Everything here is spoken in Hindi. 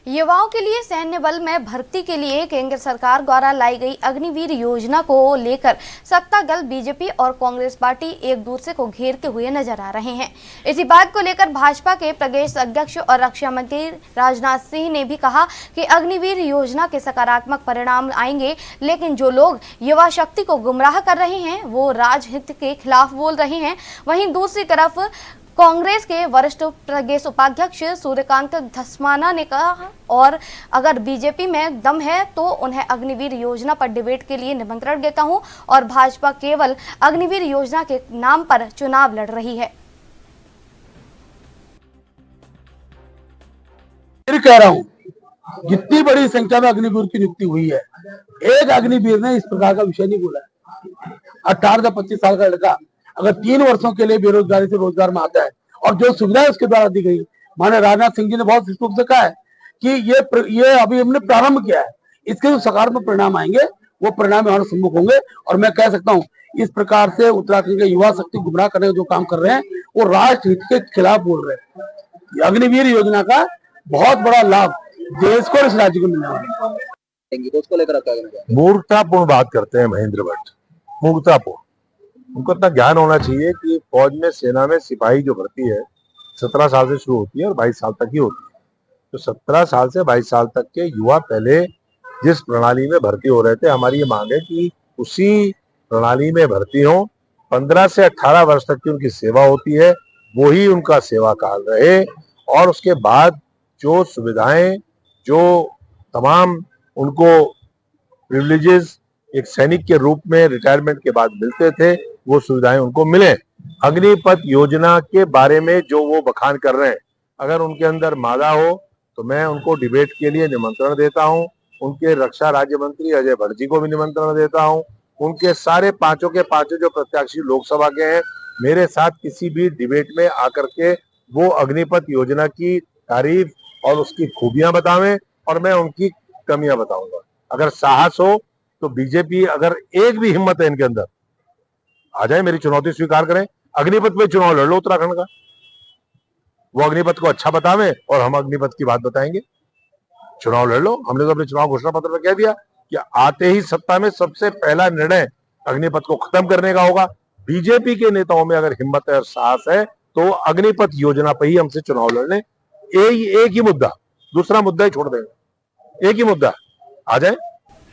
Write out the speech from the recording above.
युवाओं के लिए सैन्य बल में भर्ती के लिए केंद्र सरकार द्वारा लाई गई अग्निवीर योजना को लेकर सत्ता दल बीजेपी और कांग्रेस पार्टी एक दूसरे को घेरते हुए नजर आ रहे हैं। इसी बात को लेकर भाजपा के प्रदेश अध्यक्ष और रक्षा मंत्री राजनाथ सिंह ने भी कहा कि अग्निवीर योजना के सकारात्मक परिणाम आएंगे, लेकिन जो लोग युवा शक्ति को गुमराह कर रहे हैं वो राजहित के खिलाफ बोल रहे हैं। वहीं दूसरी तरफ कांग्रेस के वरिष्ठ प्रदेश उपाध्यक्ष सूर्यकांत धस्माना ने कहा, और अगर बीजेपी में दम है तो उन्हें अग्निवीर योजना पर डिबेट के लिए निमंत्रण देता हूं, और भाजपा केवल अग्निवीर योजना के नाम पर चुनाव लड़ रही है। फिर कह रहा हूं, जितनी बड़ी संख्या में अग्निवीर की नियुक्ति हुई है, एक अग्निवीर ने इस प्रकार का विषय नहीं बोला है। 18 से 25 साल का लड़का अगर 3 वर्षों के लिए बेरोजगारी से रोजगार में आता है और जो सुविधाएं उसके द्वारा दी गई, माननीय राजनाथ सिंह जी ने बहुत स्पष्ट से कहा है कि ये अभी हमने प्रारंभ किया है, इसके जो सकारात्मक परिणाम आएंगे वो परिणाम हमारे सम्मुख होंगे। और मैं कह सकता हूं, इस प्रकार से उत्तराखंड के युवा शक्ति गुमराह करने का जो काम कर रहे हैं वो राष्ट्र हित के खिलाफ बोल रहे हैं। अग्निवीर योजना का बहुत बड़ा लाभ देश को और इस राज्य को मिलने वाला है। उसको लेकर मूर्खतापूर्ण बात करते हैं महेंद्र भट्ट, मूर्खतापूर्ण। उनको इतना ज्ञान होना चाहिए कि फौज में, सेना में सिपाही जो भर्ती है 17 साल से शुरू होती है और 22 साल तक ही होती है। तो 17 साल से 22 साल तक के युवा पहले जिस प्रणाली में भर्ती हो रहे थे, हमारी ये मांग है कि उसी प्रणाली में भर्ती हो। 15 से 18 वर्ष तक की उनकी सेवा होती है, वो ही उनका सेवा काल रहे, और उसके बाद जो सुविधाएं, जो तमाम उनको प्रिविलेजेस एक सैनिक के रूप में रिटायरमेंट के बाद मिलते थे, वो सुविधाएं उनको मिले। अग्निपथ योजना के बारे में जो वो बखान कर रहे हैं, अगर उनके अंदर मादा हो तो मैं उनको डिबेट के लिए निमंत्रण देता हूं। उनके रक्षा राज्य मंत्री अजय भट्ट जी को भी निमंत्रण देता हूं। उनके सारे पांचों के पांचों जो प्रत्याशी लोकसभा के हैं, मेरे साथ किसी भी डिबेट में आकर के वो अग्निपथ योजना की तारीफ और उसकी खूबियां बतावें, और मैं उनकी कमियां बताऊंगा। अगर साहस हो तो बीजेपी, अगर एक भी हिम्मत है इनके अंदर, आ जाए, मेरी चुनौती स्वीकार करें, अग्निपथ में चुनाव लड़ लो उत्तराखंड का। वो अग्निपथ को अच्छा बतावें और हम अग्निपथ की बात बताएंगे। चुनाव लड़ लो। हमने तो अपने चुनाव घोषणा पत्र में कह दिया कि आते ही सत्ता में सबसे पहला निर्णय अग्निपथ को खत्म करने का होगा। बीजेपी के नेताओं में अगर हिम्मत है और साहस है तो अग्निपथ योजना पर ही हमसे चुनाव लड़ने। एक ही मुद्दा, दूसरा मुद्दा ही छोड़ देंगे, एक ही मुद्दा, आ जाए।